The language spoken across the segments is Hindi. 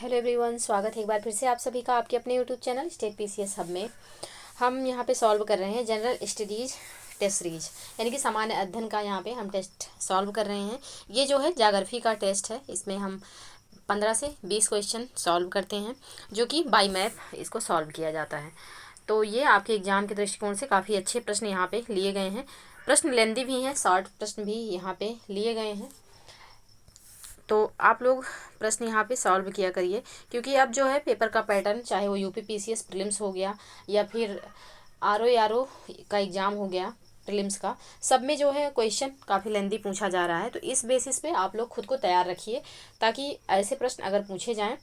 हेलो एवरीवन, स्वागत है एक बार फिर से आप सभी का आपके अपने YouTube channel state PCS hub में। हम यहाँ पे सॉल्व कर रहे हैं जनरल स्टडीज टेस्ट सीरीज, यानी कि सामान्य अध्ययन का यहाँ पे हम टेस्ट सॉल्व कर रहे हैं। ये जो है ज्योग्राफी का टेस्ट है, इसमें हम 15 से 20 क्वेश्चन सॉल्व करते हैं, जो कि बाई मैप इसको सॉल्व किया जाता है। तो ये आपके एग्जाम के दृष्टिकोण से काफ़ी अच्छे प्रश्न यहाँ पे लिए गए हैं। प्रश्न लेंदी भी हैं, शॉर्ट प्रश्न भी यहाँ पे लिए गए हैं। तो आप लोग प्रश्न यहाँ पे सॉल्व किया करिए, क्योंकि अब जो है पेपर का पैटर्न, चाहे वो यूपी पीसीएस प्रीलिम्स हो गया या फिर आरओ का एग्ज़ाम हो गया प्रीलिम्स का, सब में जो है क्वेश्चन काफ़ी लेंदी पूछा जा रहा है। तो इस बेसिस पे आप लोग खुद को तैयार रखिए, ताकि ऐसे प्रश्न अगर पूछे जाएँ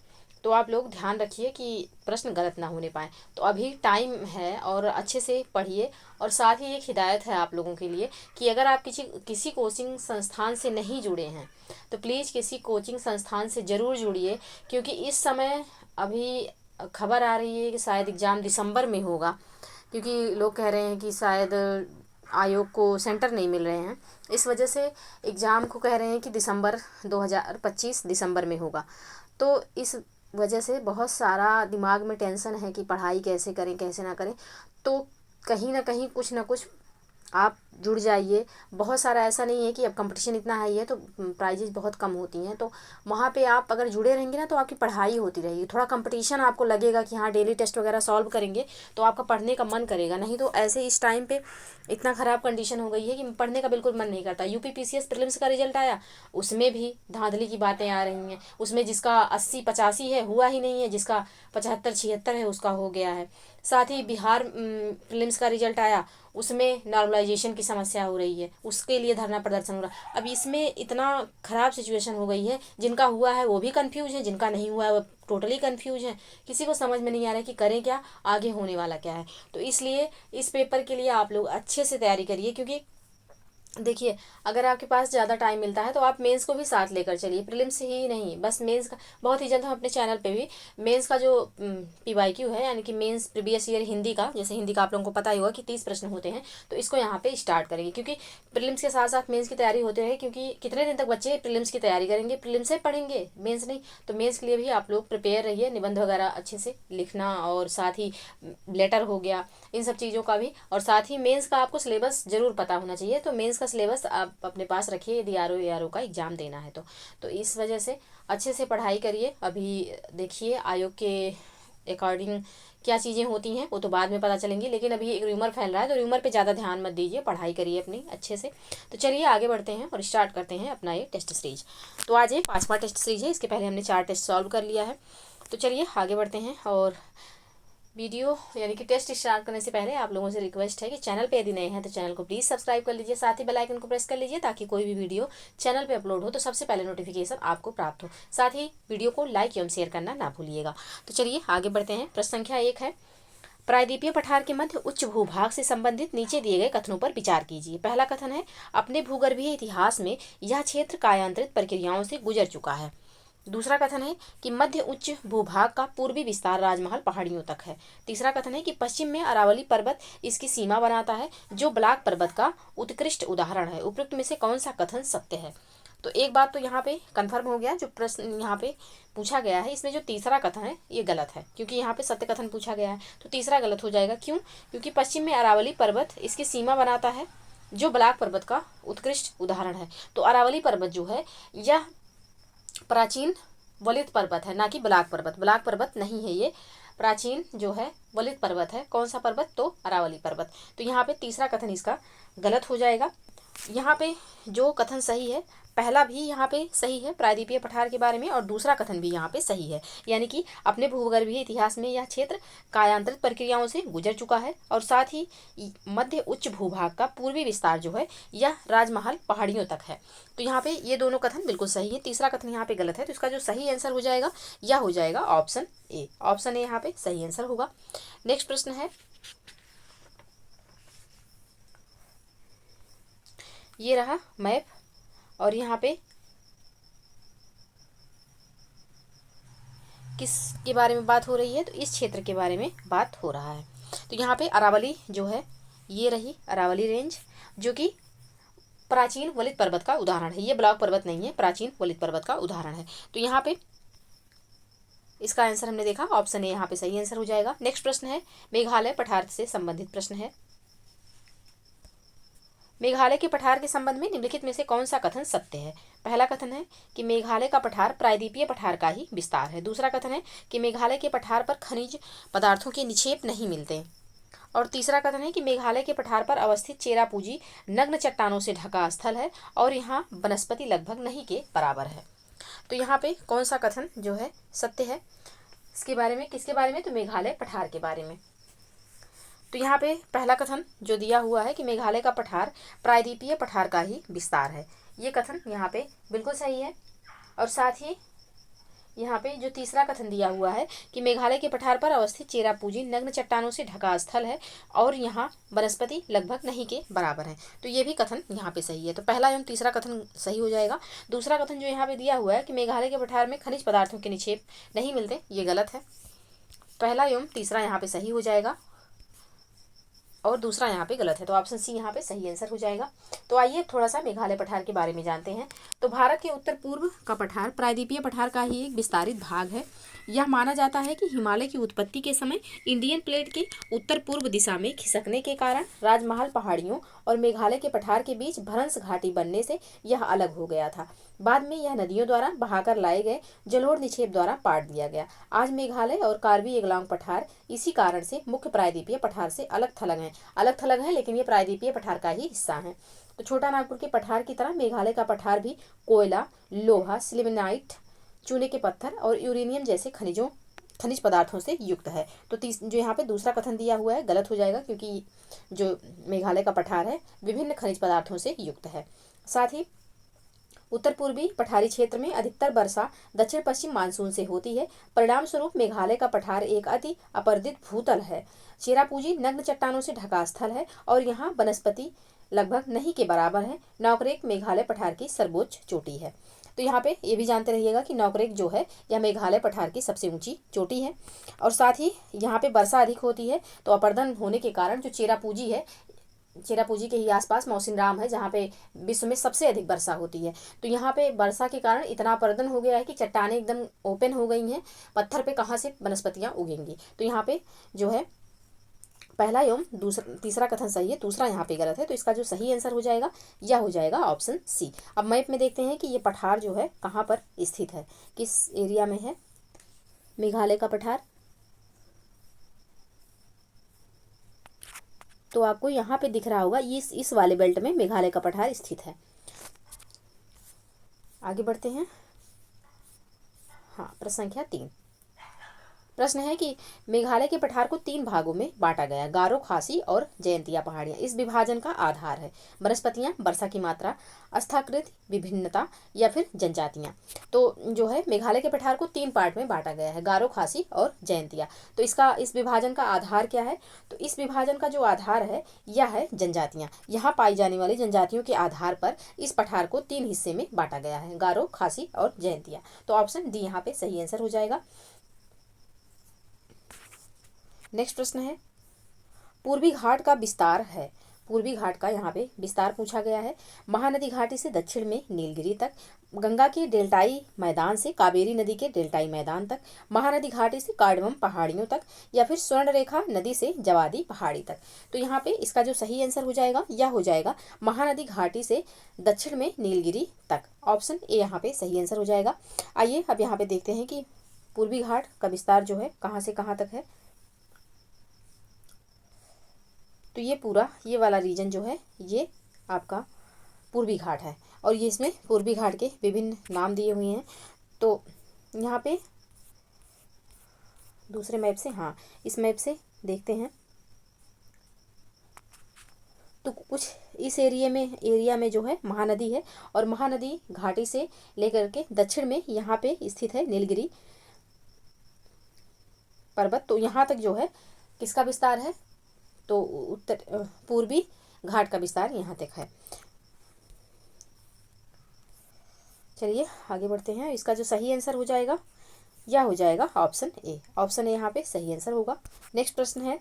तो आप लोग ध्यान रखिए कि प्रश्न गलत ना होने पाए। तो अभी टाइम है और अच्छे से पढ़िए। और साथ ही एक हिदायत है आप लोगों के लिए कि अगर आप किसी कोचिंग संस्थान से नहीं जुड़े हैं तो प्लीज़ किसी कोचिंग संस्थान से ज़रूर जुड़िए, क्योंकि इस समय अभी खबर आ रही है कि शायद एग्ज़ाम दिसंबर में होगा, क्योंकि लोग कह रहे हैं कि शायद आयोग को सेंटर नहीं मिल रहे हैं। इस वजह से एग्ज़ाम को कह रहे हैं कि दिसंबर 2025 दिसंबर में होगा। तो इस वजह से बहुत सारा दिमाग में टेंशन है कि पढ़ाई कैसे करें कैसे ना करें। तो कहीं ना कहीं कुछ ना कुछ आप जुड़ जाइए। बहुत सारा ऐसा नहीं है कि अब कंपटीशन इतना हाई है तो प्राइजेज बहुत कम होती हैं, तो वहाँ पे आप अगर जुड़े रहेंगे ना तो आपकी पढ़ाई होती रहेगी। थोड़ा कंपटीशन आपको लगेगा कि हाँ डेली टेस्ट वगैरह सॉल्व करेंगे तो आपका पढ़ने का मन करेगा। नहीं तो ऐसे इस टाइम पे इतना ख़राब कंडीशन हो गई है कि पढ़ने का बिल्कुल मन नहीं करता। यूपी पीसीएस प्रीलिम्स का रिजल्ट आया, उसमें भी धांधली की बातें आ रही हैं। उसमें जिसका 80-85 है हुआ ही नहीं है, जिसका 75-76 है उसका हो गया है। साथ ही बिहार प्रीलिम्स का रिजल्ट आया, उसमें नॉर्मलाइजेशन की समस्या हो रही है, उसके लिए धरना प्रदर्शन हो रहा है। अब इसमें इतना ख़राब सिचुएशन हो गई है, जिनका हुआ है वो भी कंफ्यूज है, जिनका नहीं हुआ है वो टोटली कंफ्यूज है। किसी को समझ में नहीं आ रहा है कि करें क्या, आगे होने वाला क्या है। तो इसलिए इस पेपर के लिए आप लोग अच्छे से तैयारी करिए, क्योंकि देखिए अगर आपके पास ज़्यादा टाइम मिलता है तो आप मेंस को भी साथ लेकर चलिए, प्रीलिम्स ही नहीं बस मेंस का। बहुत ही जल्द हम अपने चैनल पे भी मेंस का जो पीवाईक्यू है, यानी कि मेंस प्रीवियस ईयर हिंदी का, जैसे हिंदी का आप लोगों को पता ही होगा कि 30 प्रश्न होते हैं, तो इसको यहाँ पे स्टार्ट करेंगे। क्योंकि प्रीलिम्स के साथ साथ मेंस की तैयारी होती रहे, क्योंकि कितने दिन तक बच्चे प्रीलिम्स की तैयारी करेंगे, प्रीलिम्स से पढ़ेंगे मेंस नहीं। तो मेंस के लिए भी आप लोग प्रिपेयर रहिए, निबंध वगैरह अच्छे से लिखना, और साथ ही लेटर हो गया, इन सब चीज़ों का भी। और साथ ही मेंस का आपको सिलेबस ज़रूर पता होना चाहिए। तो मेंस का सिलेबस आप अपने पास रखिए यदि आरओ का एग्ज़ाम देना है तो इस वजह से अच्छे से पढ़ाई करिए। अभी देखिए आयोग के अकॉर्डिंग क्या चीज़ें होती हैं वो तो बाद में पता चलेंगी, लेकिन अभी एक र्यूमर फैल रहा है तो र्यूमर पे ज़्यादा ध्यान मत दीजिए, पढ़ाई करिए अपनी अच्छे से। तो चलिए आगे बढ़ते हैं और स्टार्ट करते हैं अपना ये टेस्ट सीरीज। तो आज ये 5वां टेस्ट सीरीज है, इसके पहले हमने 4 टेस्ट सॉल्व कर लिया है। तो चलिए आगे बढ़ते हैं। और वीडियो यानी कि टेस्ट स्टार्ट करने से पहले आप लोगों से रिक्वेस्ट है कि चैनल पे यदि नए हैं तो चैनल को प्लीज़ सब्सक्राइब कर लीजिए, साथ ही बेल आइकन को प्रेस कर लीजिए, ताकि कोई भी वीडियो चैनल पे अपलोड हो तो सबसे पहले नोटिफिकेशन आपको प्राप्त हो। साथ ही वीडियो को लाइक एवं शेयर करना ना भूलिएगा। तो चलिए आगे बढ़ते हैं। प्रश्न संख्या 1 है, प्रायद्वीपीय पठार के मध्य उच्च भूभाग से संबंधित नीचे दिए गए कथनों पर विचार कीजिए। पहला कथन है, अपने भूगर्भीय इतिहास में यह क्षेत्र कायांतरित प्रक्रियाओं से गुजर चुका है। दूसरा कथन है कि मध्य उच्च भूभाग का पूर्वी विस्तार राजमहल पहाड़ियों तक है। तीसरा कथन है कि पश्चिम में अरावली पर्वत इसकी सीमा बनाता है, जो ब्लाक पर्वत का उत्कृष्ट उदाहरण है। उपयुक्त में से कौन सा कथन सत्य है? तो एक बात तो यहाँ पे कंफर्म हो गया, जो प्रश्न यहाँ पे पूछा गया है इसमें जो तीसरा कथन है ये गलत है, क्योंकि यहाँ पे सत्य कथन पूछा गया है तो तीसरा गलत हो जाएगा। क्यों? क्योंकि पश्चिम में अरावली पर्वत इसकी सीमा बनाता है, जो ब्लाक पर्वत का उत्कृष्ट उदाहरण है। तो अरावली पर्वत जो है यह प्राचीन वलित पर्वत है, ना कि ब्लाक पर्वत। ब्लाक पर्वत नहीं है ये, प्राचीन जो है वलित पर्वत है। कौन सा पर्वत? तो अरावली पर्वत। तो यहाँ पे तीसरा कथन इसका गलत हो जाएगा। यहाँ पे जो कथन सही है, पहला भी यहाँ पे सही है प्रायद्वीपीय पठार के बारे में, और दूसरा कथन भी यहाँ पे सही है, यानी कि अपने भूगर्भीय इतिहास में यह क्षेत्र कायांतरित प्रक्रियाओं से गुजर चुका है, और साथ ही मध्य उच्च भूभाग का पूर्वी विस्तार जो है यह राजमहल पहाड़ियों तक है। तो यहाँ पे ये दोनों कथन बिल्कुल सही है, तीसरा कथन यहाँ पे गलत है। तो इसका जो सही आंसर हो जाएगा यह हो जाएगा ऑप्शन ए। ऑप्शन ए यहाँ पे सही आंसर होगा। नेक्स्ट प्रश्न है, ये रहा मैप, और यहाँ पे किस के बारे में बात हो रही है? तो इस क्षेत्र के बारे में बात हो रहा है। तो यहाँ पे अरावली जो है, ये रही अरावली रेंज, जो कि प्राचीन वलित पर्वत का उदाहरण है। ये ब्लॉक पर्वत नहीं है, प्राचीन वलित पर्वत का उदाहरण है। तो यहाँ पे इसका आंसर हमने देखा ऑप्शन ए यहाँ पे सही आंसर हो जाएगा। नेक्स्ट प्रश्न है मेघालय पठार से संबंधित प्रश्न है। मेघालय के पठार के संबंध में निम्नलिखित में से कौन सा कथन सत्य है? पहला कथन है कि मेघालय का पठार प्रायद्वीपीय पठार का ही विस्तार है। दूसरा कथन है कि मेघालय के पठार पर खनिज पदार्थों के निक्षेप नहीं मिलते। और तीसरा कथन है कि मेघालय के पठार पर अवस्थित चेरापूंजी नग्न चट्टानों से ढका स्थल है और यहाँ वनस्पति लगभग नहीं के बराबर है। तो यहाँ पे कौन सा कथन जो है सत्य है? इसके बारे में, किसके बारे में? तो मेघालय पठार के बारे में। तो यहाँ पे पहला कथन जो दिया हुआ है कि मेघालय का पठार प्रायद्वीपीय पठार का ही विस्तार है, ये कथन यहाँ पे बिल्कुल सही है। और साथ ही यहाँ पे जो तीसरा कथन दिया हुआ है कि मेघालय के पठार पर अवस्थित चेरापूंजी नग्न चट्टानों से ढका स्थल है और यहाँ वनस्पति लगभग नहीं के बराबर है, तो ये भी कथन यहाँ पे सही है। तो पहला एवं तीसरा कथन सही हो जाएगा। दूसरा कथन जो यहाँ पे दिया हुआ है कि मेघालय के पठार में खनिज पदार्थों के निक्षेप नहीं मिलते, ये गलत है। पहला एवं तीसरा यहाँ पे सही हो जाएगा और दूसरा यहाँ पे गलत है, तो ऑप्शन सी यहाँ पे सही आंसर हो जाएगा। तो आइए थोड़ा सा मेघालय पठार के बारे में जानते हैं। तो भारत के उत्तर पूर्व का पठार प्रायद्वीपीय पठार का ही एक विस्तारित भाग है। यह माना जाता है कि हिमालय की उत्पत्ति के समय इंडियन प्लेट के उत्तर पूर्व दिशा में खिसकने के कारण राजमहल पहाड़ियों और मेघालय के पठार के बीच भ्रंश घाटी बनने से यह अलग हो गया था। बाद में यह नदियों द्वारा बहाकर लाए गए जलोढ़ निक्षेप द्वारा पाट दिया गया। आज मेघालय और कार्बी एंगलांग पठार इसी कारण से मुख्य प्रायद्वीपीय पठार से अलग थलग हैं, लेकिन ये प्रायद्वीपीय पठार का ही हिस्सा हैं। तो छोटा नागपुर के पठार की तरह मेघालय का पठार भी कोयला, लोहा, सिलिमेनाइट, चूने के पत्थर और यूरेनियम जैसे खनिज पदार्थों से युक्त है। तो जो यहाँ पे दूसरा कथन दिया हुआ है गलत हो जाएगा, क्योंकि जो मेघालय का पठार है विभिन्न खनिज पदार्थों से युक्त है। साथ ही उत्तर पूर्वी पठारी क्षेत्र में अधिकतर वर्षा दक्षिण पश्चिम मानसून से होती है। परिणाम स्वरूप मेघालय का पठार एक अति अपर्दित भूतल है। चेरापूंजी नग्न चट्टानों से ढका स्थल है और यहाँ वनस्पति लगभग नहीं के बराबर है। नौकरेक मेघालय पठार की सर्वोच्च चोटी है। तो यहाँ पे ये भी जानते रहिएगा कि नौकरेक जो है यह मेघालय पठार की सबसे ऊंची चोटी है। और साथ ही यहाँ पे वर्षा अधिक होती है, तो अपर्दन होने के कारण जो चेरापूंजी है, चेरापूंजी के ही आसपास मौसिनराम है जहाँ पे विश्व में सबसे अधिक वर्षा होती है। तो यहाँ पे वर्षा के कारण इतना अपर्दन हो गया है कि चट्टानें एकदम ओपन हो गई हैं, पत्थर पे कहाँ से वनस्पतियाँ उगेंगी। तो यहाँ पे जो है पहला एवं तीसरा कथन सही है, दूसरा यहाँ पे गलत है। तो इसका जो सही आंसर हो जाएगा यह हो जाएगा ऑप्शन सी। अब मैप में देखते हैं कि ये पठार जो है कहाँ पर स्थित है, किस एरिया में है मेघालय का पठार। तो आपको यहाँ पे दिख रहा होगा इस वाले बेल्ट में मेघालय का पठार स्थित है। आगे बढ़ते हैं। हाँ, प्रश्न संख्या 3। प्रश्न है कि मेघालय के पठार को 3 भागों में बांटा गया, गारो, खासी और जयंतिया पहाड़ियां। इस विभाजन का आधार है वनस्पतियां, वर्षा की मात्रा, स्थाकृत विभिन्नता या फिर जनजातियां। तो जो है मेघालय के पठार को 3 पार्ट में बांटा गया है, गारो, खासी और जयंतिया। तो इस विभाजन का आधार क्या है? तो इस विभाजन का जो आधार है यह है जनजातियां। यहाँ पाई जाने वाली जनजातियों के आधार पर इस पठार को 3 हिस्से में बांटा गया है, गारो, खासी और जयंतिया। तो ऑप्शन डी यहाँ पे सही आंसर हो जाएगा। नेक्स्ट प्रश्न है पूर्वी घाट का विस्तार है। पूर्वी घाट का यहाँ पे विस्तार पूछा गया है। महानदी घाटी से दक्षिण में नीलगिरी तक, गंगा के डेल्टाई मैदान से कावेरी नदी के डेल्टाई मैदान तक, महानदी घाटी से कार्डमम पहाड़ियों तक या फिर स्वर्ण रेखा नदी से जवादी पहाड़ी तक। तो यहाँ पे इसका जो सही आंसर हो जाएगा यह हो जाएगा महानदी घाटी से दक्षिण में नीलगिरी तक। ऑप्शन ए यहाँ पे सही आंसर हो जाएगा। आइए अब यहाँ पे देखते हैं कि पूर्वी घाट का विस्तार जो है कहाँ से कहाँ तक है। तो ये पूरा ये वाला रीजन जो है ये आपका पूर्वी घाट है और ये इसमें पूर्वी घाट के विभिन्न नाम दिए हुए हैं। तो यहाँ पे दूसरे मैप से, हाँ इस मैप से देखते हैं तो कुछ इस एरिया में जो है महानदी है और महानदी घाटी से लेकर के दक्षिण में यहाँ पे स्थित है नीलगिरी पर्वत। तो यहाँ तक जो है किसका विस्तार है? तो पूर्वी घाट का विस्तार यहाँ तक है। चलिए आगे बढ़ते हैं। इसका जो सही आंसर हो जाएगा यह हो जाएगा ऑप्शन ए। ऑप्शन ए यहाँ पे सही आंसर होगा। नेक्स्ट प्रश्न है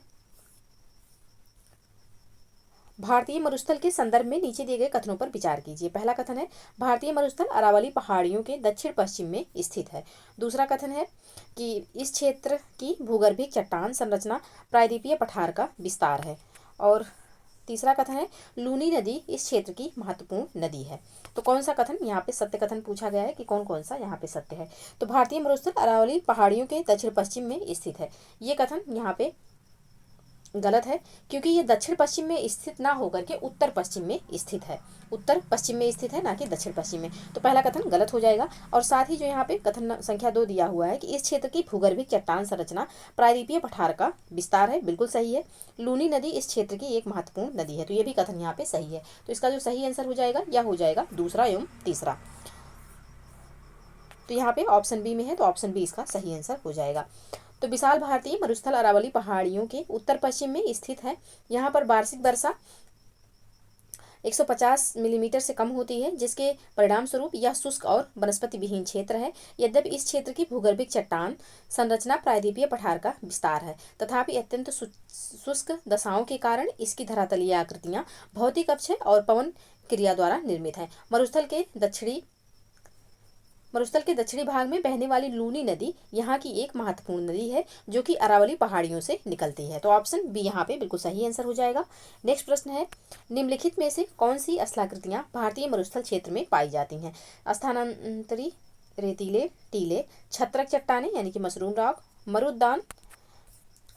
भारतीय मरुस्थल के संदर्भ में नीचे दिए गए कथनों पर विचार कीजिए। पहला कथन है भारतीय मरुस्थल अरावली पहाड़ियों के दक्षिण पश्चिम में स्थित है। दूसरा कथन है कि इस क्षेत्र की भूगर्भिक चट्टान संरचना प्रायद्वीपीय पठार का विस्तार है। और तीसरा कथन है लूनी नदी इस क्षेत्र की महत्वपूर्ण नदी है। तो कौन सा कथन यहाँ पे सत्य कथन पूछा गया है कि कौन कौन सा यहाँ पे सत्य है। तो भारतीय मरुस्थल अरावली पहाड़ियों के दक्षिण पश्चिम में स्थित है, ये कथन यहाँ पे गलत है, क्योंकि ये दक्षिण पश्चिम में स्थित ना होकर के उत्तर पश्चिम में स्थित है, उत्तर पश्चिम में स्थित है, ना कि दक्षिण पश्चिम में। तो पहला कथन गलत हो जाएगा। और साथ ही जो यहाँ पे कथन संख्या 2 दिया हुआ है कि इस क्षेत्र की भूगर्भिक चट्टान संरचना प्रायद्वीपीय पठार का विस्तार है, बिल्कुल सही है। लूनी नदी इस क्षेत्र की एक महत्वपूर्ण नदी है, तो ये भी कथन यहाँ पे सही है। तो इसका जो सही आंसर हो जाएगा या हो जाएगा दूसरा एवं तीसरा। तो यहाँ पे ऑप्शन बी में है, तो ऑप्शन बी इसका सही आंसर हो जाएगा। तो विशाल भारतीय मरुस्थल अरावली पहाड़ियों के उत्तर पश्चिम में स्थित है। यहाँ पर वार्षिक वर्षा 150 मिलीमीटर से कम होती है, जिसके परिणाम स्वरूप यह शुष्क और वनस्पति विहीन क्षेत्र है। यद्यपि इस क्षेत्र की भूगर्भिक चट्टान संरचना प्रायद्वीपीय पठार का विस्तार है, तथापि अत्यंत शुष्क दशाओं के कारण इसकी धरातलीय आकृतियां भौतिक अक्ष और पवन क्रिया द्वारा निर्मित है। मरुस्थल के दक्षिणी भाग में बहने वाली लूनी नदी यहाँ की एक महत्वपूर्ण नदी है, जो कि अरावली पहाड़ियों से निकलती है। तो ऑप्शन बी यहाँ पे बिल्कुल सही आंसर हो जाएगा। नेक्स्ट प्रश्न है निम्नलिखित में से कौन सी स्थलाकृतियाँ भारतीय मरुस्थल क्षेत्र में पाई जाती हैं। स्थानांतरी रेतीले टीले, छत्रक चट्टाने यानी कि मशरूम रॉक, मरुद्यान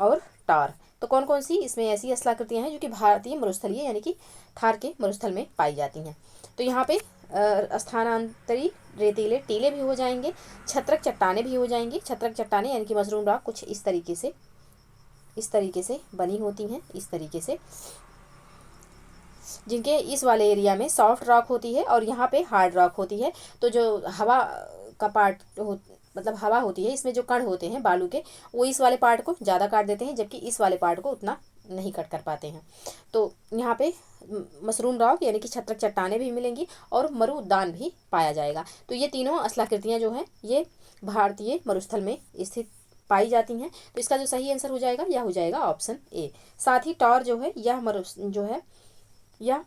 और टार। तो कौन कौन सी इसमें ऐसी स्थलाकृतियाँ हैं जो कि भारतीय मरुस्थलीय यानी कि थार के मरुस्थल में पाई जाती हैं। तो यहाँ पे स्थानांतरी रेतीले टीले भी हो जाएंगे, छत्रक चट्टाने भी हो जाएंगी। छत्रक चट्टाने यानी कि मशरूम रॉक कुछ इस तरीके से बनी होती हैं, इस तरीके से, जिनके इस वाले एरिया में सॉफ्ट रॉक होती है और यहाँ पे हार्ड रॉक होती है। तो जो हवा का पार्ट मतलब हवा होती है, इसमें जो कण होते हैं बालू के, वो इस वाले पार्ट को ज़्यादा काट देते हैं, जबकि इस वाले पार्ट को उतना नहीं कट कर पाते हैं। तो यहाँ पे मशरूम रॉक यानी कि छत्रक चट्टाने भी मिलेंगी और मरुद्यान भी पाया जाएगा। तो ये तीनों स्थलाकृतियाँ जो हैं ये भारतीय मरुस्थल में स्थित पाई जाती हैं। तो इसका जो सही आंसर हो जाएगा यह हो जाएगा ऑप्शन ए। साथ ही टॉर जो है यह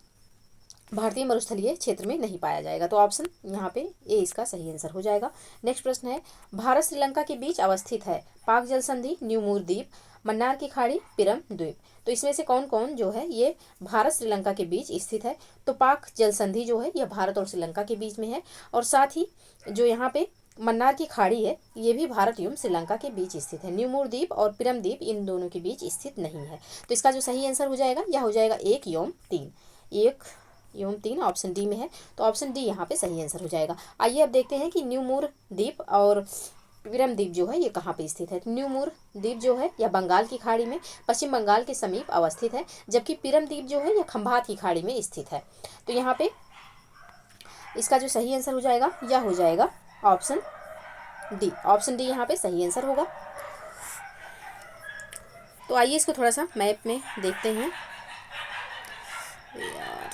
भारतीय मरुस्थलीय क्षेत्र में नहीं पाया जाएगा। तो ऑप्शन यहाँ पे ए इसका सही आंसर हो जाएगा। नेक्स्ट प्रश्न है भारत श्रीलंका के बीच अवस्थित है पाक जल संधि, न्यू मूर द्वीप, मन्नार की खाड़ी, पिरम द्वीप। तो इसमें से कौन कौन जो है ये भारत श्रीलंका के बीच स्थित है। तो पाक जल संधि जो है यह भारत और श्रीलंका के बीच में है, और साथ ही जो यहाँ पे मन्नार की खाड़ी है ये भी भारत एवं श्रीलंका के बीच स्थित है। न्यू मूर द्वीप और पिरम द्वीप इन दोनों के बीच स्थित नहीं है। तो इसका जो सही आंसर हो जाएगा यह हो जाएगा 1 एवं 3। 1 एवं 3 ऑप्शन डी में है, तो ऑप्शन डी यहाँ पे सही आंसर हो जाएगा। आइए अब देखते हैं कि न्यू मूर द्वीप और पिरम द्वीप जो है ये कहाँ पे स्थित है। न्यू मूर द्वीप जो है यह बंगाल की खाड़ी में पश्चिम बंगाल के समीप अवस्थित है, जबकि पिरम द्वीप जो है यह खंभात की खाड़ी में स्थित है। तो यहाँ पे इसका जो सही आंसर हो जाएगा यह हो जाएगा ऑप्शन डी। ऑप्शन डी यहाँ पे सही आंसर होगा। तो आइए इसको थोड़ा सा मैप में देखते हैं यार।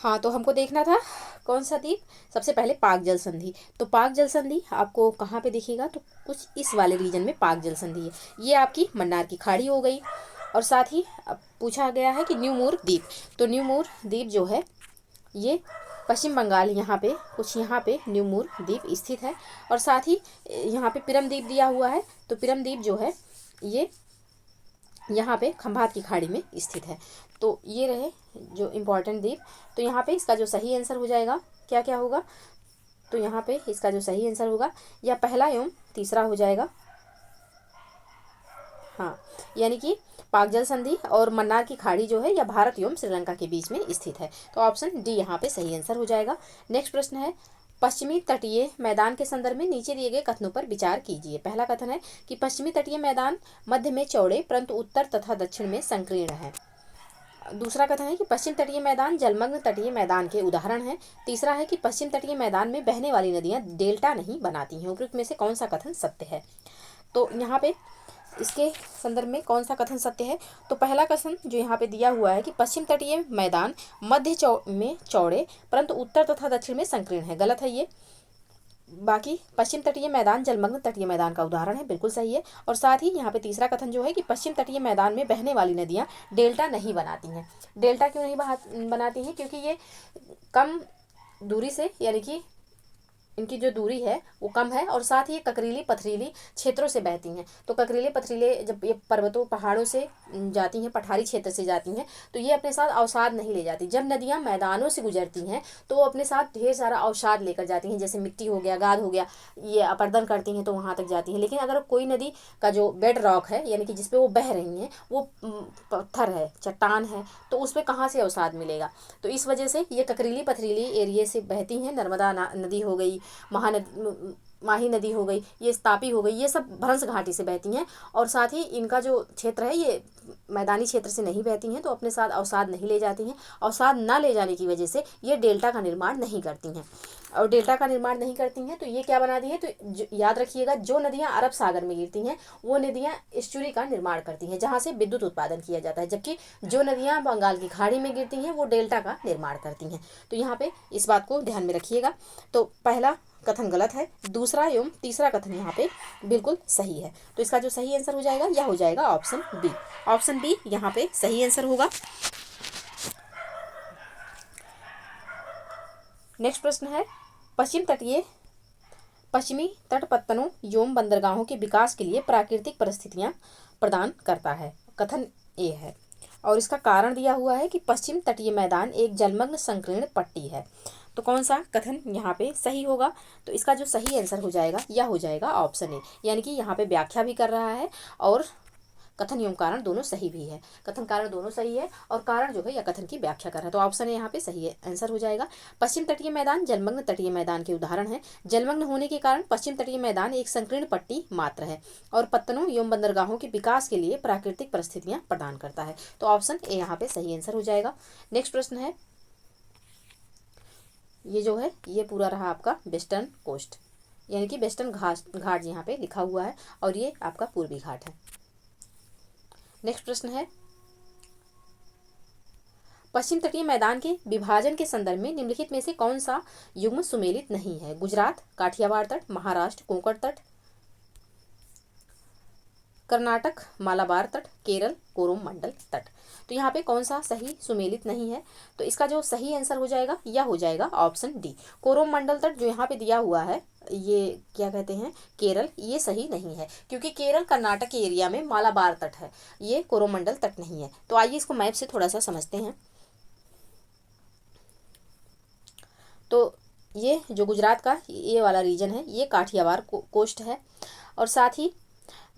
हाँ, तो हमको देखना था कौन सा द्वीप, सबसे पहले पाक जल संधि। तो पाक जल संधि आपको कहाँ पे दिखेगा, तो कुछ इस वाले रीजन में पाक जल संधि है। ये आपकी मन्नार की खाड़ी हो गई। और साथ ही अब पूछा गया है कि न्यू मूर द्वीप, तो न्यू मूर द्वीप जो है ये पश्चिम बंगाल यहाँ पे न्यू मूर द्वीप स्थित है। और साथ ही यहाँ पे पिरम द्वीप दिया हुआ है, तो पिरम द्वीप जो है ये यहाँ पे खंभात की खाड़ी में स्थित है। तो ये रहे जो इम्पोर्टेंट द्वीप। तो यहाँ पे इसका जो सही आंसर हो जाएगा क्या क्या होगा, तो यहाँ पे इसका जो सही आंसर होगा यह पहला एवं तीसरा हो जाएगा। हाँ, यानी कि पाक जल संधि और मन्नार की खाड़ी जो है यह भारत एवं श्रीलंका के बीच में स्थित है। तो ऑप्शन डी यहाँ पे सही आंसर हो जाएगा। नेक्स्ट प्रश्न है पश्चिमी तटीय मैदान के संदर्भ में नीचे दिए गए कथनों पर विचार कीजिए। पहला कथन है कि पश्चिमी तटीय मैदान मध्य में चौड़े परंतु उत्तर तथा दक्षिण में संकीर्ण है। दूसरा कथन है कि पश्चिम तटीय मैदान जलमग्न तटीय मैदान के उदाहरण है। तीसरा है कि पश्चिम तटीय मैदान में बहने वाली नदियां डेल्टा नहीं बनाती हैं। उपयुक्त में से कौन सा कथन सत्य है। तो यहाँ पे इसके संदर्भ में कौन सा कथन सत्य है, तो पहला कथन जो यहाँ पे दिया हुआ है कि पश्चिम तटीय मैदान मध्य में चौड़े परंतु उत्तर तथा दक्षिण में संकीर्ण है, गलत है ये। बाकी पश्चिम तटीय मैदान जलमग्न तटीय मैदान का उदाहरण है, बिल्कुल सही है। और साथ ही यहाँ पे तीसरा कथन जो है कि पश्चिम तटीय मैदान में बहने वाली नदियाँ डेल्टा नहीं बनाती हैं। डेल्टा क्यों नहीं बनाती हैं? क्योंकि ये कम दूरी से, यानी कि इनकी जो दूरी है वो कम है, और साथ ही ये ककरीली पथरीली क्षेत्रों से बहती हैं। तो ककरीले पथरीले जब ये पर्वतों पहाड़ों से जाती हैं, पठारी क्षेत्र से जाती हैं, तो ये अपने साथ अवसाद नहीं ले जाती। जब नदियाँ मैदानों से गुजरती हैं तो वो अपने साथ ढेर सारा अवसाद लेकर जाती हैं, जैसे मिट्टी हो गया, गाद हो गया, ये अपर्दन करती हैं तो वहाँ तक जाती हैं। लेकिन अगर कोई नदी का जो बेड रॉक है, यानी कि जिसपे वो बह रही हैं, वो पत्थर है, चट्टान है, तो उस पर कहाँ से अवसाद मिलेगा? तो इस वजह से ये ककरीली पथरीली एरिया से बहती हैं। नर्मदा नदी हो गई, महानदी, माही नदी हो गई, ये तापी हो गई, ये सब भ्रंश घाटी से बहती हैं। और साथ ही इनका जो क्षेत्र है ये मैदानी क्षेत्र से नहीं बहती हैं, तो अपने साथ अवसाद नहीं ले जाती हैं। अवसाद ना ले जाने की वजह से ये डेल्टा का निर्माण नहीं करती हैं। और डेल्टा का निर्माण नहीं करती हैं तो ये क्या बनाती हैं? तो याद रखिएगा, जो नदियाँ अरब सागर में गिरती हैं वो नदियाँ एस्चुरी का निर्माण करती हैं, जहाँ से विद्युत उत्पादन किया जाता है, जबकि जो नदियाँ बंगाल की खाड़ी में गिरती हैं वो डेल्टा का निर्माण करती हैं। तो यहाँ पे इस बात को ध्यान में रखिएगा। तो पहला कथन गलत है, दूसरा एवं तीसरा कथन यहाँ पे बिल्कुल सही है। तो इसका जो सही आंसर हो जाएगा यह हो जाएगा ऑप्शन बी। ऑप्शन बी यहाँ पे सही आंसर होगा। नेक्स्ट प्रश्न है, पश्चिमी तट पत्तनों एवं बंदरगाहों के विकास के लिए प्राकृतिक परिस्थितियां प्रदान करता है। कथन ए है, और इसका कारण दिया हुआ है कि पश्चिम तटीय मैदान एक जलमग्न संकीर्ण पट्टी है। तो कौन सा कथन यहाँ पे सही होगा? तो इसका जो सही आंसर हो जाएगा यह हो जाएगा ऑप्शन ए, यानी कि यहाँ पे व्याख्या भी कर रहा है और कथन एवं कारण दोनों सही भी है। कथन कारण दोनों सही है और कारण जो है या कथन की व्याख्या कर रहा है। तो ऑप्शन ए यहाँ पे सही आंसर हो जाएगा। पश्चिम तटीय मैदान जलमग्न तटीय मैदान के उदाहरण है। जलमग्न होने के कारण पश्चिम तटीय मैदान एक संकीर्ण पट्टी मात्र है और पत्तनों एवं बंदरगाहों के विकास के लिए प्राकृतिक परिस्थितियां प्रदान करता है। तो ऑप्शन ए यहाँ पे सही आंसर हो जाएगा। नेक्स्ट प्रश्न है, ये जो है ये पूरा रहा आपका वेस्टर्न कोस्ट, यानी कि वेस्टर्न घाट यहाँ पे लिखा हुआ है और ये आपका पूर्वी घाट है। नेक्स्ट प्रश्न है, पश्चिम तटीय मैदान के विभाजन के संदर्भ में निम्नलिखित में से कौन सा युग्म सुमेलित नहीं है? गुजरात, काठियावाड़ तट, महाराष्ट्र, कोंकण तट, कर्नाटक, मालाबार तट, केरल, कोरोमंडल तट। तो यहाँ पे कौन सा सही सुमेलित नहीं है? तो इसका जो सही आंसर हो जाएगा यह हो जाएगा ऑप्शन डी, कोरोमंडल तट जो यहाँ पे दिया हुआ है, ये क्या कहते हैं केरल, ये सही नहीं है क्योंकि केरल कर्नाटक के एरिया में मालाबार तट है, ये कोरोमंडल तट नहीं है। तो आइए इसको मैप से थोड़ा सा समझते हैं। तो ये जो गुजरात का ये वाला रीजन है ये काठियावाड़ कोस्ट है, और साथ ही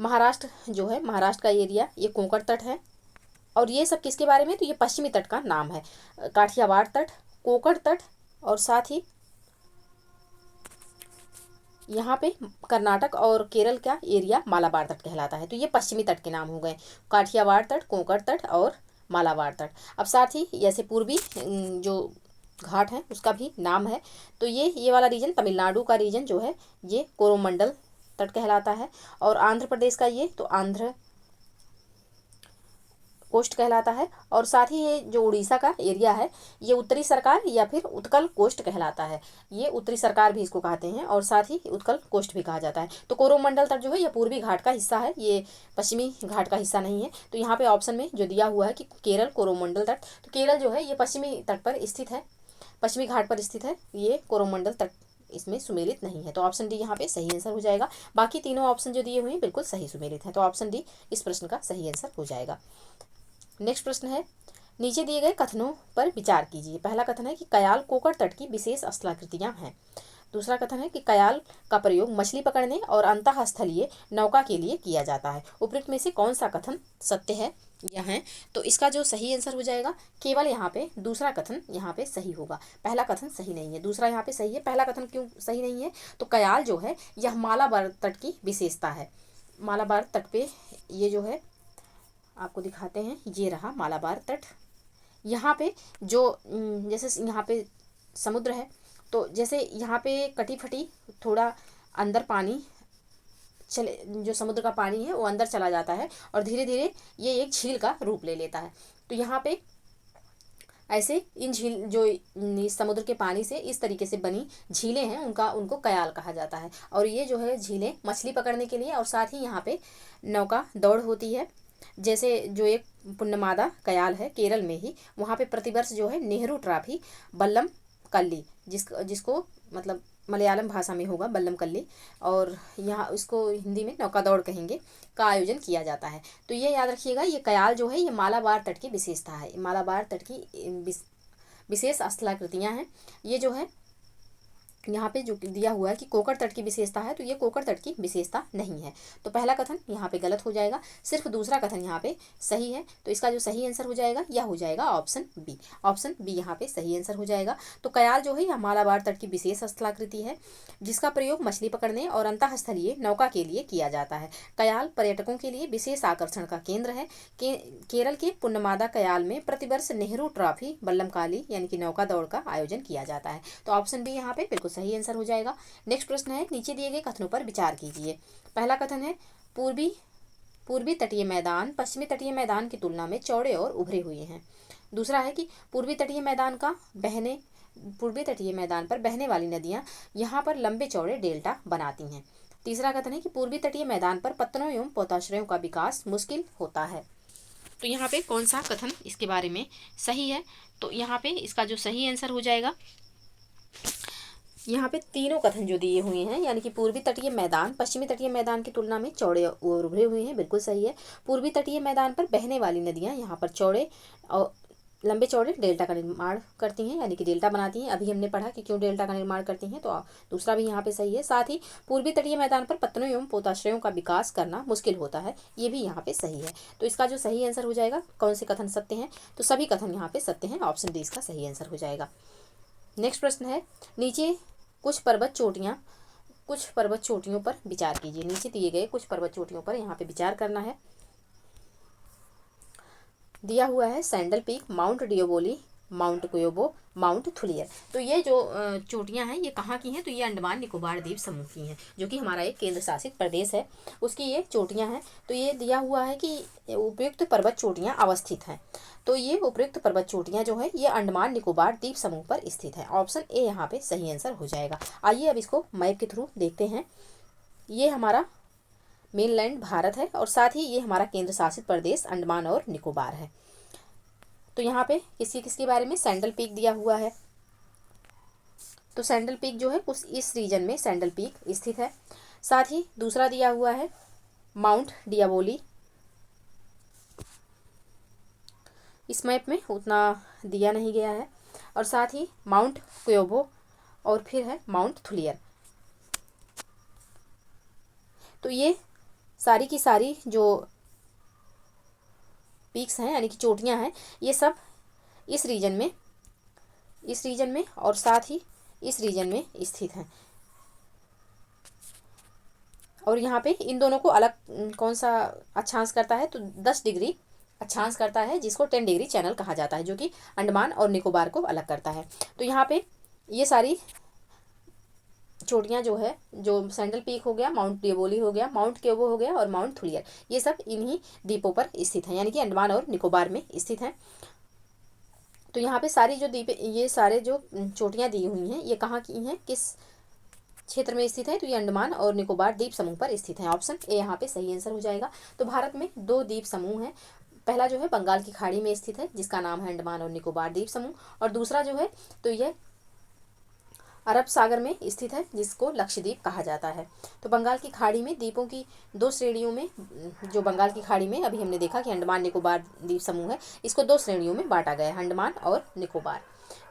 महाराष्ट्र जो है, महाराष्ट्र का एरिया ये कोंकण तट है। और ये सब किसके बारे में? तो ये पश्चिमी तट का नाम है, काठियावाड़ तट, कोंकण तट, और साथ ही यहाँ पे कर्नाटक और केरल का एरिया मालाबार तट कहलाता है। तो ये पश्चिमी तट के नाम हो गए, काठियावाड़ तट, कोंकण तट और मालाबार तट। अब साथ ही जैसे पूर्वी जो घाट है उसका भी नाम है। तो ये वाला रीजन तमिलनाडु का रीजन जो है ये कोरोमंडल तट कहलाता है, और आंध्र प्रदेश का ये तो आंध्र कोस्ट कहलाता है, और साथ ही ये जो उड़ीसा का एरिया है ये उत्तरी सरकार या फिर उत्कल कोस्ट कहलाता है। ये उत्तरी सरकार भी इसको कहते हैं और साथ ही उत्कल कोस्ट भी कहा जाता है। तो कोरोमंडल तट जो है ये पूर्वी घाट का हिस्सा है, ये पश्चिमी घाट का हिस्सा नहीं है। तो यहाँ पे ऑप्शन में जो दिया हुआ है कि केरल कोरोमंडल तट, तो केरल जो है ये पश्चिमी तट पर स्थित है, पश्चिमी घाट पर स्थित है, ये कोरोमंडल तट इसमें सुमेलित नहीं है। तो ऑप्शन डी यहाँ पे सही आंसर हो जाएगा। बाकी तीनों ऑप्शन जो दिए हुए हैं बिल्कुल सही सुमेलित हैं। तो ऑप्शन डी इस प्रश्न का सही आंसर हो जाएगा। नेक्स्ट प्रश्न है, नीचे दिए गए कथनों पर विचार कीजिए। पहला कथन है कि कयाल कोंकण तट की विशेष स्थलाकृतियां हैं। दूसरा कथन है कि कयाल का प्रयोग मछली पकड़ने और अंतःस्थलीय नौका के लिए किया जाता है। उपरोक्त में से कौन सा कथन सत्य है या है? तो इसका जो सही आंसर हो जाएगा केवल यहाँ पे दूसरा कथन यहाँ पे सही होगा, पहला कथन सही नहीं है, दूसरा यहाँ पे सही है। पहला कथन क्यों सही नहीं है? तो कयाल जो है यह मालाबार तट की विशेषता है। मालाबार तट पे ये जो है आपको दिखाते हैं, ये रहा मालाबार तट। यहाँ पे जो जैसे यहाँ पे समुद्र है, तो जैसे यहाँ पे कटी फटी थोड़ा अंदर पानी चले, जो समुद्र का पानी है वो अंदर चला जाता है और धीरे धीरे ये एक झील का रूप ले लेता है। तो यहाँ पे ऐसे इन झील जो समुद्र के पानी से इस तरीके से बनी झीलें हैं उनको कयाल कहा जाता है। और ये जो है झीलें मछली पकड़ने के लिए और साथ ही यहाँ पे नौका दौड़ होती है। जैसे जो एक पुन्नमादा कयाल है केरल में ही, वहाँ पे प्रतिवर्ष जो है नेहरू ट्रॉफी बल्लम कल्ली, जिसको मतलब मलयालम भाषा में होगा बल्लम कल्ली, और यहाँ इसको हिंदी में नौका दौड़ कहेंगे, का आयोजन किया जाता है। तो ये याद रखिएगा, ये कयाल जो है ये मालाबार तट की विशेषता है। मालाबार तट की विशेष स्थलाकृतियाँ हैं। ये जो है यहाँ पे जो दिया हुआ है कि कोकर तट की विशेषता है, तो ये कोकर तट की विशेषता नहीं है। तो पहला कथन यहाँ पे गलत हो जाएगा, सिर्फ दूसरा कथन यहाँ पे सही है। तो इसका जो सही आंसर हो जाएगा यह हो जाएगा ऑप्शन बी। ऑप्शन बी यहाँ पे सही आंसर हो जाएगा। तो कयाल जो है यह मालाबार तट की विशेष स्थलाकृति है, जिसका प्रयोग मछली पकड़ने और अंतःस्थलीय नौका के लिए किया जाता है। कयाल पर्यटकों के लिए विशेष आकर्षण का केंद्र है। केरल के पुन्नमादा कयाल में प्रतिवर्ष नेहरू ट्रॉफी बल्लमकाली यानी कि नौका दौड़ का आयोजन किया जाता है। तो ऑप्शन बी यहाँ पे बिल्कुल सही आंसर हो जाएगा। नेक्स्ट प्रश्न है, नीचे दिए गए कथनों पर विचार कीजिए। पहला कथन है, पूर्वी तटीय मैदान पश्चिमी तटीय मैदान की तुलना में चौड़े और उभरे हुए हैं। दूसरा है कि पूर्वी तटीय मैदान पर बहने वाली नदियां यहाँ पर लंबे चौड़े डेल्टा बनाती हैं। तीसरा कथन है कि पूर्वी तटीय मैदान पर पत्तनों एवं पोताश्रयों का विकास मुश्किल होता है। तो यहाँ पे कौन सा कथन इसके बारे में सही है? तो यहाँ पे इसका जो सही आंसर हो जाएगा, यहाँ पे तीनों कथन जो दिए हुए हैं, यानी कि पूर्वी तटीय मैदान पश्चिमी तटीय मैदान की तुलना में चौड़े और उभरे हुए हैं, बिल्कुल सही है। पूर्वी तटीय मैदान पर बहने वाली नदियाँ यहाँ पर चौड़े और लंबे चौड़े डेल्टा का निर्माण करती हैं, यानी कि डेल्टा बनाती हैं। अभी हमने पढ़ा कि क्यों डेल्टा का निर्माण करती हैं, तो दूसरा भी यहाँ पे सही है। साथ ही पूर्वी तटीय मैदान पर पत्तनों एवं पोताश्रयों का विकास करना मुश्किल होता है, ये भी यहाँ पे सही है। तो इसका जो सही आंसर हो जाएगा, कौन से कथन सत्य हैं? तो सभी कथन यहाँ पे सत्य हैं, ऑप्शन डी इसका सही आंसर हो जाएगा। नेक्स्ट प्रश्न है, नीचे कुछ पर्वत चोटियों पर विचार कीजिए। नीचे दिए गए कुछ पर्वत चोटियों पर यहाँ पे विचार करना है। दिया हुआ है Saddle Peak, Mount Diavolo, Mount Koyob, Mount Thuillier. तो ये जो चोटियाँ हैं ये कहाँ की हैं? तो ये अंडमान निकोबार द्वीप समूह की हैं, जो कि हमारा एक केंद्र शासित प्रदेश है, उसकी ये चोटियाँ हैं। तो ये दिया हुआ है कि उपयुक्त पर्वत चोटियाँ अवस्थित हैं। तो ये उपयुक्त पर्वत चोटियाँ जो है ये अंडमान निकोबार द्वीप समूह पर स्थित है। ऑप्शन ए यहाँ पे सही आंसर हो जाएगा। आइए अब इसको मैप के थ्रू देखते हैं। ये हमारा मेनलैंड भारत है और साथ ही ये हमारा केंद्र शासित प्रदेश अंडमान और निकोबार है। तो यहाँ पे किसके बारे में? सैंडल पीक दिया हुआ है। तो सैंडल पीक जो है उस इस रीजन में सैंडल पीक स्थित है। साथ ही दूसरा दिया हुआ है माउंट डियाबोली, इस मैप में उतना दिया नहीं गया है, और साथ ही माउंट कोयोबो और फिर है माउंट थुलियर। तो ये सारी की सारी जो पीक्स हैं यानी कि चोटियां हैं, ये सब इस रीजन में और साथ ही इस रीजन में स्थित हैं। और यहाँ पे इन दोनों को अलग कौन सा अक्षांश करता है? तो 10 डिग्री अक्षांश करता है, जिसको 10 डिग्री चैनल कहा जाता है, जो कि अंडमान और निकोबार को अलग करता है। तो यहाँ पे ये सारी चोटियाँ जो है, जो सैंडल पीक हो गया, माउंट डियोबोली हो गया, माउंट केबो हो गया और माउंट थुलियर, ये सब इन्हीं द्वीपों पर स्थित हैं, यानी कि अंडमान और निकोबार में स्थित हैं। तो यहाँ पे सारी जो द्वीप, ये सारे जो चोटियाँ दी हुई हैं, ये कहाँ की हैं, किस क्षेत्र में स्थित है? तो ये अंडमान और निकोबार द्वीप समूह पर स्थित है। ऑप्शन ए यहाँ पे सही आंसर हो जाएगा। तो भारत में 2 द्वीप समूह हैं। पहला जो है बंगाल की खाड़ी में स्थित है, जिसका नाम है अंडमान और निकोबार द्वीप समूह, और दूसरा जो है तो यह अरब सागर में स्थित है, जिसको लक्षद्वीप कहा जाता है। तो बंगाल की खाड़ी में द्वीपों की 2 श्रेणियों में, जो बंगाल की खाड़ी में अभी हमने देखा कि अंडमान निकोबार द्वीप समूह है, इसको 2 श्रेणियों में बांटा गया है, अंडमान और निकोबार।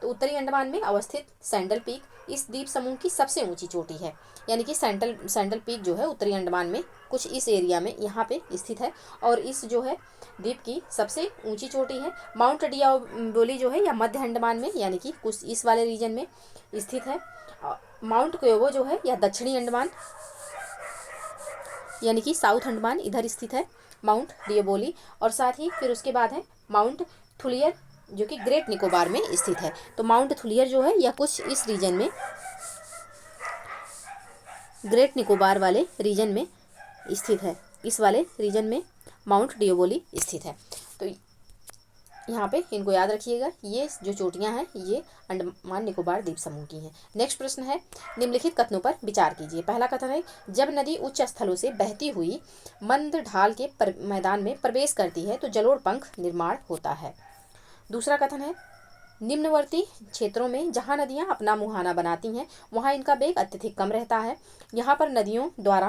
तो उत्तरी अंडमान में अवस्थित सैंडल पीक इस द्वीप समूह की सबसे ऊंची चोटी है, यानी कि सैंडल पीक जो है उत्तरी अंडमान में कुछ इस एरिया में यहाँ पे स्थित है, और इस जो है द्वीप की सबसे ऊंची चोटी है। माउंट डियाबोली जो है या मध्य अंडमान में, यानी कि कुछ इस वाले रीजन में स्थित है। माउंट कोयोबो जो है या दक्षिणी अंडमान, यानी कि साउथ अंडमान, इधर स्थित है माउंट डियाबोली, और साथ ही फिर उसके बाद है माउंट थुलियर, जो कि ग्रेट निकोबार में स्थित है। तो माउंट थुलियर जो है या कुछ इस रीजन में, ग्रेट निकोबार वाले रीजन में स्थित है। इस वाले रीजन में माउंट डियाबोली स्थित है। तो यहाँ पे इनको याद रखिएगा, ये जो चोटियाँ हैं ये अंडमान निकोबार द्वीप समूह की हैं। नेक्स्ट प्रश्न है, निम्नलिखित कथनों पर विचार कीजिए। पहला कथन है, जब नदी उच्च स्थलों से बहती हुई मंद ढाल के मैदान में प्रवेश करती है तो जलोढ़ पंख निर्माण होता है। दूसरा कथन है, निम्नवर्ती क्षेत्रों में जहाँ नदियाँ अपना मुहाना बनाती हैं वहाँ इनका वेग अत्यधिक कम रहता है। यहाँ पर नदियों द्वारा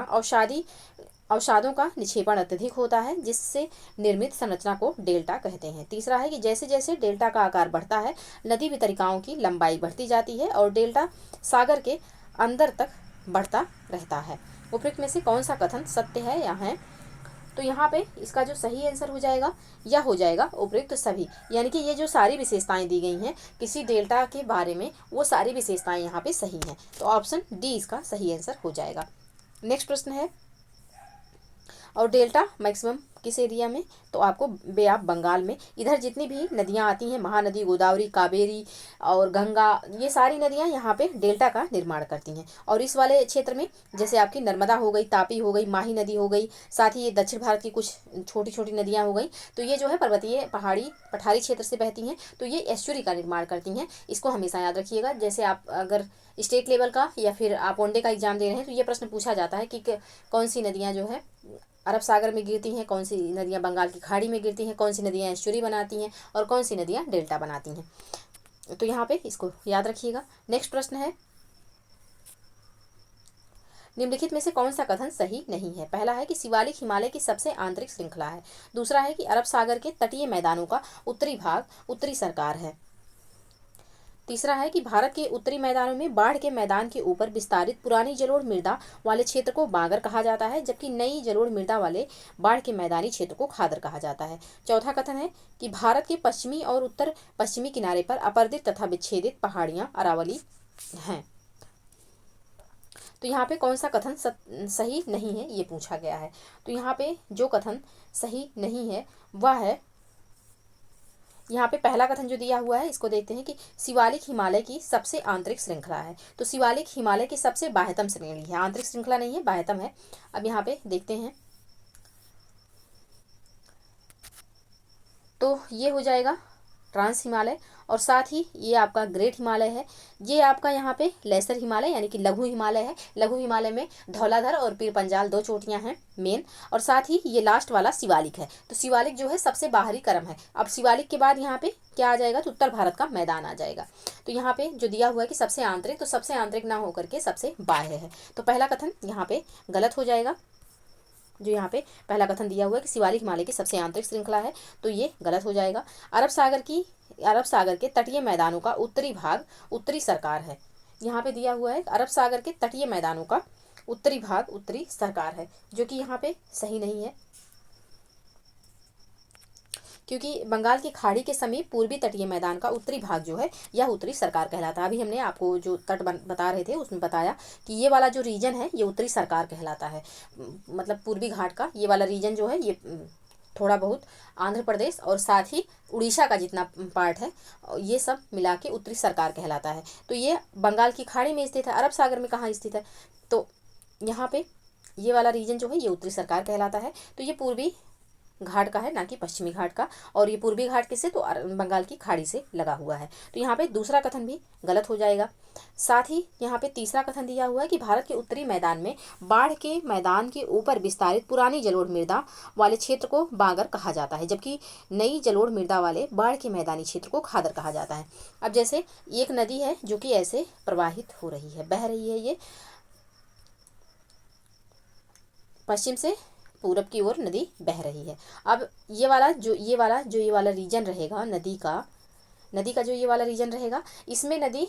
अवसादों का निक्षेपण अत्यधिक होता है, जिससे निर्मित संरचना को डेल्टा कहते हैं। तीसरा है कि जैसे जैसे डेल्टा का आकार बढ़ता है नदी वितरिकाओं की लंबाई बढ़ती जाती है और डेल्टा सागर के अंदर तक बढ़ता रहता है। उपरोक्त में से कौन सा कथन सत्य है या है? तो यहाँ पे इसका जो सही आंसर हो जाएगा यह हो जाएगा उपयुक्त सभी, यानी कि ये जो सारी विशेषताएं दी गई हैं किसी डेल्टा के बारे में वो सारी विशेषताएं यहाँ पे सही हैं। तो ऑप्शन डी इसका सही आंसर हो जाएगा। नेक्स्ट प्रश्न है, और डेल्टा मैक्सिमम किस एरिया में? तो आपको बे ऑफ बंगाल में। इधर जितनी भी नदियाँ आती हैं, महानदी, गोदावरी, कावेरी और गंगा, ये सारी नदियाँ यहाँ पे डेल्टा का निर्माण करती हैं। और इस वाले क्षेत्र में जैसे आपकी नर्मदा हो गई, तापी हो गई, माही नदी हो गई, साथ ही ये दक्षिण भारत की कुछ छोटी छोटी नदियाँ हो गई, तो ये जो है पर्वतीय पठारी क्षेत्र से बहती हैं, तो ये एस्चुरी का निर्माण करती हैं। इसको हमेशा याद रखिएगा। जैसे आप अगर स्टेट लेवल का या फिर आप वनडे का एग्जाम दे रहे हैं तो ये प्रश्न पूछा जाता है कि कौन सी नदियाँ जो है अरब सागर में गिरती हैं, कौन सी नदियाँ बंगाल की खाड़ी में गिरती हैं, कौन सी नदियाँ एस्चुरी बनाती हैं और कौन सी नदियाँ डेल्टा बनाती हैं। तो यहाँ पे इसको याद रखिएगा। नेक्स्ट प्रश्न है, निम्नलिखित में से कौन सा कथन सही नहीं है? पहला है कि शिवालिक हिमालय की सबसे आंतरिक श्रृंखला है। दूसरा है कि अरब सागर के तटीय मैदानों का उत्तरी भाग उत्तरी सरकार है। तीसरा है कि भारत के उत्तरी मैदानों में बाढ़ के मैदान के ऊपर विस्तारित पुरानी जलोढ़ मृदा वाले क्षेत्र को बांगर कहा जाता है, जबकि नई जलोढ़ मृदा वाले बाढ़ के मैदानी क्षेत्र को खादर कहा जाता है। चौथा कथन है कि भारत के पश्चिमी और उत्तर पश्चिमी किनारे पर अपर्दित तथा विच्छेदित पहाड़ियां अरावली हैं। तो यहाँ पे कौन सा कथन सही नहीं है ये पूछा गया है। तो यहाँ पे जो कथन सही नहीं है वह है, यहाँ पे पहला कथन जो दिया हुआ है इसको देखते हैं कि शिवालिक हिमालय की सबसे आंतरिक श्रृंखला है। तो शिवालिक हिमालय की सबसे बाह्यतम श्रेणी है, आंतरिक श्रृंखला नहीं है, बाह्यतम है। अब यहाँ पे देखते हैं तो ये हो जाएगा ट्रांस हिमालय, और साथ ही ये आपका ग्रेट हिमालय है। ये आपका यहाँ पे लेसर हिमालय यानी कि लघु हिमालय है। लघु हिमालय में धौलाधर और पीर पंजाल दो चोटियाँ हैं मेन, और साथ ही ये लास्ट वाला शिवालिक है। तो शिवालिक जो है सबसे बाहरी क्रम है। अब शिवालिक के बाद यहाँ पे क्या आ जाएगा? तो उत्तर भारत का मैदान आ जाएगा। तो यहाँ पे जो दिया हुआ है कि सबसे आंतरिक, तो सबसे आंतरिक ना होकर के सबसे बाह्य है। तो पहला कथन यहाँ पे गलत हो जाएगा। जो यहाँ पे पहला कथन दिया हुआ है कि शिवालिक हिमालय की सबसे आंतरिक श्रृंखला है, तो ये गलत हो जाएगा। अरब सागर के तटीय मैदानों का उत्तरी भाग उत्तरी सरकार है। यहाँ पे दिया हुआ है अरब सागर के तटीय मैदानों का उत्तरी भाग उत्तरी सरकार है, जो कि यहाँ पे सही नहीं है, क्योंकि बंगाल की खाड़ी के समीप पूर्वी तटीय मैदान का उत्तरी भाग जो है यह उत्तरी सरकार कहलाता है। अभी हमने आपको जो तट बता रहे थे उसमें बताया कि ये वाला जो रीजन है ये उत्तरी सरकार कहलाता है। मतलब पूर्वी घाट का ये वाला रीजन जो है ये थोड़ा बहुत आंध्र प्रदेश और साथ ही उड़ीसा का जितना पार्ट है ये सब मिला के उत्तरी सरकार कहलाता है। तो ये बंगाल की खाड़ी में स्थित है। अरब सागर में कहाँ स्थित है? तो यहाँ पे ये वाला रीजन जो है ये उत्तरी सरकार कहलाता है। तो ये पूर्वी घाट का है, ना कि पश्चिमी घाट का। और ये पूर्वी घाट किससे? तो बंगाल की खाड़ी से लगा हुआ है। तो यहाँ पे दूसरा कथन भी गलत हो जाएगा। साथ ही यहाँ पे तीसरा कथन दिया हुआ है कि भारत के उत्तरी मैदान में बाढ़ के मैदान के ऊपर विस्तारित पुरानी जलोढ़ मृदा वाले क्षेत्र को बांगर कहा जाता है, जबकि नई जलोढ़ मृदा वाले बाढ़ के मैदानी क्षेत्र को खादर कहा जाता है। अब जैसे एक नदी है जो कि ऐसे प्रवाहित हो रही है, बह रही है, ये पश्चिम से पूरब की ओर नदी बह रही है। अब ये वाला रीजन रहेगा नदी का जो ये वाला रीजन रहेगा, इसमें नदी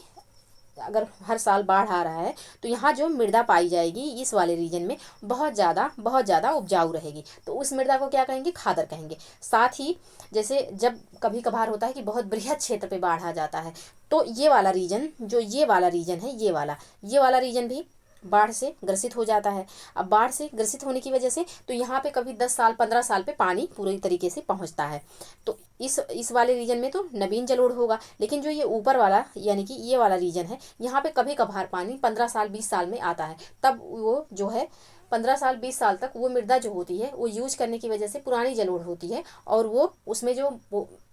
अगर हर साल बाढ़ आ रहा है तो यहाँ जो मृदा पाई जाएगी इस वाले रीजन में बहुत ज़्यादा उपजाऊ रहेगी। तो उस मृदा को क्या कहेंगे? खादर कहेंगे। साथ ही जैसे जब कभी कभार होता है कि बहुत बृहद क्षेत्र पे बाढ़ आ जाता है, तो ये वाला रीजन जो ये वाला रीजन है ये वाला रीजन भी बाढ़ से ग्रसित हो जाता है। अब बाढ़ से ग्रसित होने की वजह से तो यहाँ पे कभी 10 साल 15 साल पे पानी पूरी तरीके से पहुँचता है। तो इस वाले रीजन में तो नवीन जलोढ़ होगा, लेकिन जो ये ऊपर वाला यानी कि ये वाला रीजन है यहाँ पे कभी कभार पानी 15 साल 20 साल में आता है। तब वो जो है 15 साल 20 साल तक वो मृदा जो होती है वो यूज करने की वजह से पुरानी जलोढ़ होती है, और वो उसमें जो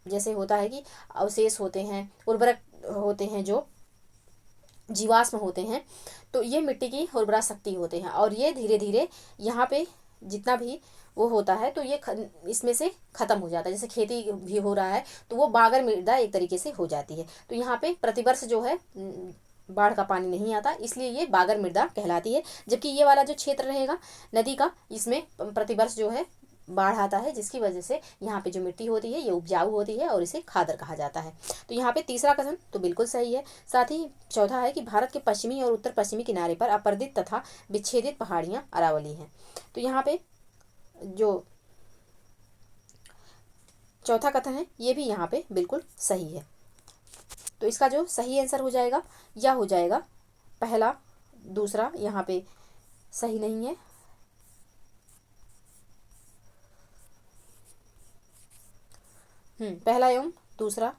जैसे होता है कि अवशेष होते हैं, उर्वरक होते हैं, जो जीवाश्म होते हैं, तो ये मिट्टी की उर्वरा शक्ति होते हैं, और ये धीरे धीरे यहाँ पे जितना भी वो होता है तो ये इसमें से ख़त्म हो जाता है। जैसे खेती भी हो रहा है तो वो बागर मृदा एक तरीके से हो जाती है। तो यहाँ पे प्रतिवर्ष जो है बाढ़ का पानी नहीं आता, इसलिए ये बागर मृदा कहलाती है। जबकि ये वाला जो क्षेत्र रहेगा नदी का, इसमें प्रतिवर्ष जो है बाढ़ आता है, जिसकी वजह से यहाँ पे जो मिट्टी होती है ये उपजाऊ होती है और इसे खादर कहा जाता है। तो यहाँ पे तीसरा कथन तो बिल्कुल सही है। साथ ही चौथा है कि भारत के पश्चिमी और उत्तर पश्चिमी किनारे पर अपर्दित तथा विच्छेदित पहाड़ियाँ अरावली हैं। तो यहाँ पे जो चौथा कथन है ये भी यहाँ पे बिल्कुल सही है। तो इसका जो सही आंसर हो जाएगा या हो जाएगा पहला, दूसरा यहाँ पे सही नहीं है। पहला एवं दूसरा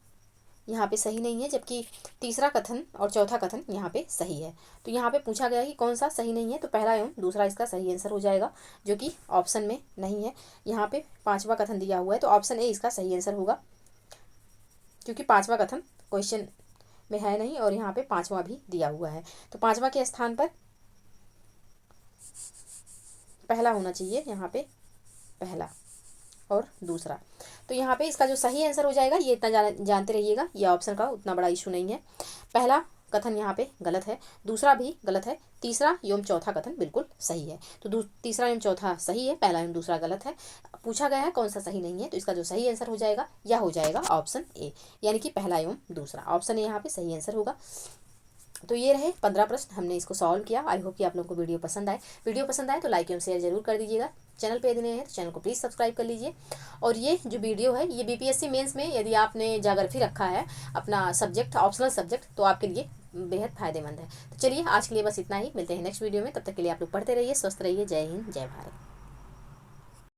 यहाँ पे सही नहीं है, जबकि तीसरा कथन और चौथा कथन यहाँ पे सही है। तो यहाँ पे पूछा गया कि कौन सा सही नहीं है, तो पहला एवं दूसरा इसका सही आंसर हो जाएगा, जो कि ऑप्शन में नहीं है। यहाँ पे पांचवा कथन दिया हुआ है तो ऑप्शन ए इसका सही आंसर होगा, क्योंकि पांचवा कथन क्वेश्चन में है नहीं और यहाँ पे पांचवा भी दिया हुआ है। तो पांचवा के स्थान पर पहला होना चाहिए, यहाँ पे पहला और दूसरा। तो यहाँ पे इसका जो सही आंसर हो जाएगा, ये इतना जानते रहिएगा, ये ऑप्शन का उतना बड़ा इशू नहीं है। पहला कथन यहाँ पे गलत है, दूसरा भी गलत है, तीसरा एवं चौथा कथन बिल्कुल सही है। तो तीसरा एवं चौथा सही है, पहला एवं दूसरा गलत है। पूछा गया है कौन सा सही नहीं है, तो इसका जो सही आंसर हो जाएगा या हो जाएगा ऑप्शन ए, यानी कि पहला एवं दूसरा। ऑप्शन ए यहाँ पे सही आंसर होगा। तो ये रहे 15 प्रश्न, हमने इसको सॉल्व किया। आई होप कि आप लोगों को वीडियो पसंद आए। वीडियो पसंद आए तो लाइक एवं शेयर जरूर कर दीजिएगा। चैनल पे यदि नए हैं तो चैनल को प्लीज़ सब्सक्राइब कर लीजिए। और ये जो वीडियो है ये बीपीएससी मेंस में यदि आपने ज्योग्राफी रखा है अपना सब्जेक्ट, ऑप्शनल सब्जेक्ट, तो आपके लिए बेहद फायदेमंद है। तो चलिए आज के लिए बस इतना ही, मिलते हैं नेक्स्ट वीडियो में। तब तक के लिए आप लोग पढ़ते रहिए, स्वस्थ रहिए। जय हिंद, जय भारत।